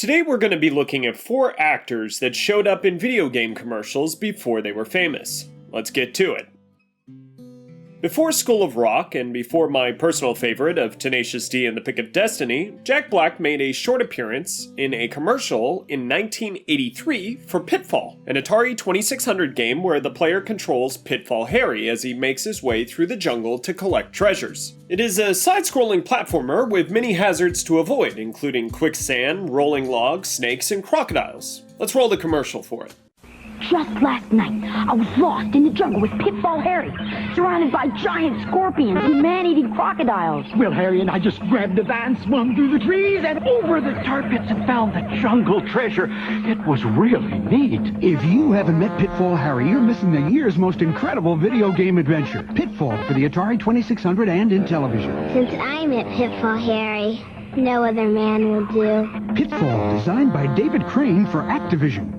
Today we're going to be looking at 4 actors that showed up in video game commercials before they were famous. Let's get to it. Before School of Rock, and before my personal favorite of Tenacious D and the Pick of Destiny, Jack Black made a short appearance in a commercial in 1983 for Pitfall, an Atari 2600 game where the player controls Pitfall Harry as he makes his way through the jungle to collect treasures. It is a side-scrolling platformer with many hazards to avoid, including quicksand, rolling logs, snakes, and crocodiles. Let's roll the commercial for it. Just last night, I was lost in the jungle with Pitfall Harry, surrounded by giant scorpions and man-eating crocodiles. Well, Harry and I just grabbed the van, swung through the trees, and over the tar pits and found the jungle treasure. It was really neat. If you haven't met Pitfall Harry, you're missing the year's most incredible video game adventure. Pitfall for the Atari 2600 and Intellivision. Since I met Pitfall Harry, no other man will do. Pitfall, designed by David Crane for Activision.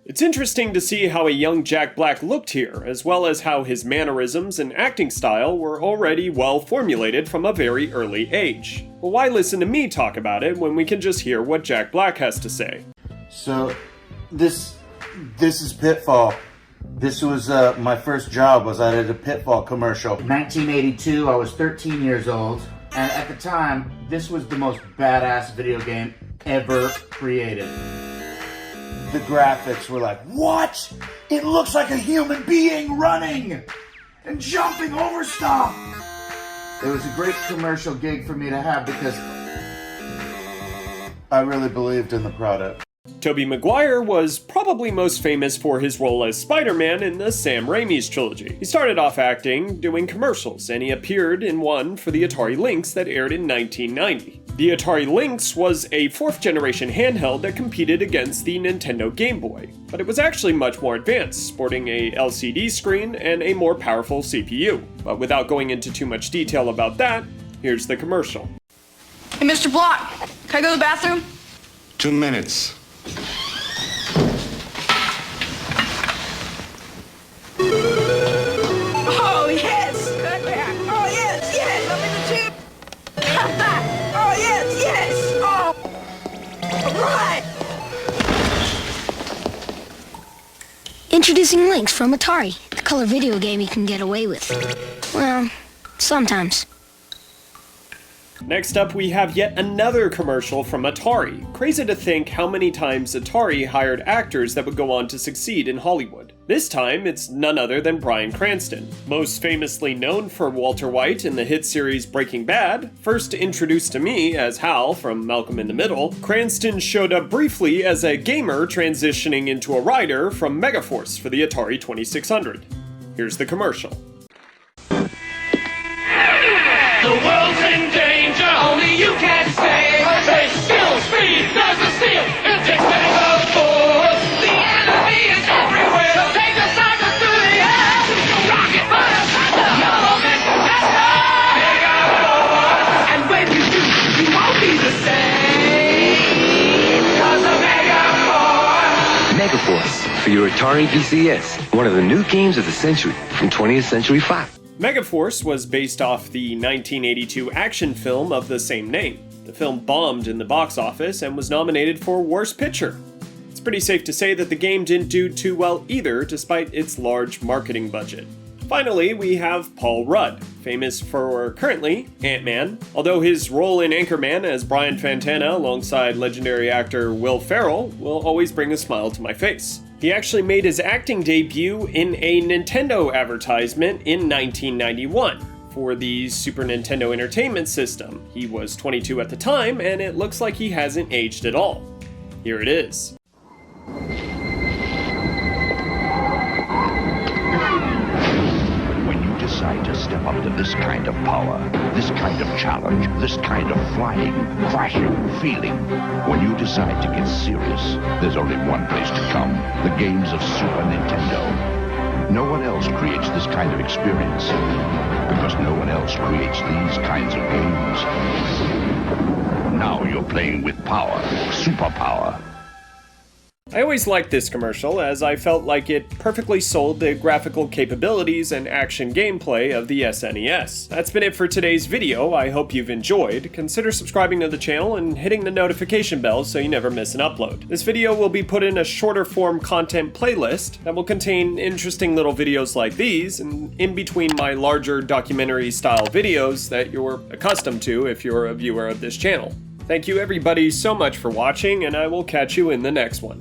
It's interesting to see how a young Jack Black looked here, as well as how his mannerisms and acting style were already well formulated from a very early age. Well, why listen to me talk about it when we can just hear what Jack Black has to say? So, this is Pitfall. This was my first job. I did a Pitfall commercial. 1982, I was 13 years old, and at the time, this was the most badass video game ever created. The graphics were like, what? It looks like a human being running and jumping over stuff. It was a great commercial gig for me to have because I really believed in the product. Tobey Maguire was probably most famous for his role as Spider-Man in the Sam Raimi's trilogy. He started off acting, doing commercials, and he appeared in one for the Atari Lynx that aired in 1990. The Atari Lynx was a 4th generation handheld that competed against the Nintendo Game Boy, but it was actually much more advanced, sporting a LCD screen and a more powerful CPU. But without going into too much detail about that, here's the commercial. Hey, Mr. Block, can I go to the bathroom? 2 minutes. Oh, yes! Oh, yes, yes! I'm in the tube! Oh, yes, yes! Oh! All right! Introducing Lynx from Atari, the color video game you can get away with. Well, sometimes. Next up, we have yet another commercial from Atari. Crazy to think how many times Atari hired actors that would go on to succeed in Hollywood. This time, it's none other than Bryan Cranston. Most famously known for Walter White in the hit series Breaking Bad, first introduced to me as Hal from Malcolm in the Middle, Cranston showed up briefly as a gamer transitioning into a writer from Megaforce for the Atari 2600. Here's the commercial. The world's in danger, only you can save. Say skill, speed, does the steel, it takes Megaforce. The enemy is everywhere, so take the cycle through the air. Rocket, fire, thunder, yellow, Mr. Megaforce. And when you do, you won't be the same. Cause of Megaforce. Megaforce for your Atari VCS, one of the new games of the century from 20th Century Fox. Megaforce was based off the 1982 action film of the same name. The film bombed in the box office and was nominated for Worst Picture. It's pretty safe to say that the game didn't do too well either, despite its large marketing budget. Finally, we have Paul Rudd, famous for currently Ant-Man, although his role in Anchorman as Brian Fantana alongside legendary actor Will Ferrell will always bring a smile to my face. He actually made his acting debut in a Nintendo advertisement in 1991 for the Super Nintendo Entertainment System. He was 22 at the time, and it looks like he hasn't aged at all. Here it is. When you decide to step up to this kind of power, this kind of challenge, this kind of flying, crashing, feeling, when you decide to get serious, there's only one place to come: the games of Super Nintendo. No one else creates this kind of experience, because no one else creates these kinds of games. Now you're playing with power, superpower. I always liked this commercial as I felt like it perfectly sold the graphical capabilities and action gameplay of the SNES. That's been it for today's video. I hope you've enjoyed. Consider subscribing to the channel and hitting the notification bell so you never miss an upload. This video will be put in a shorter form content playlist that will contain interesting little videos like these and in between my larger documentary style videos that you're accustomed to if you're a viewer of this channel. Thank you everybody so much for watching, and I will catch you in the next one.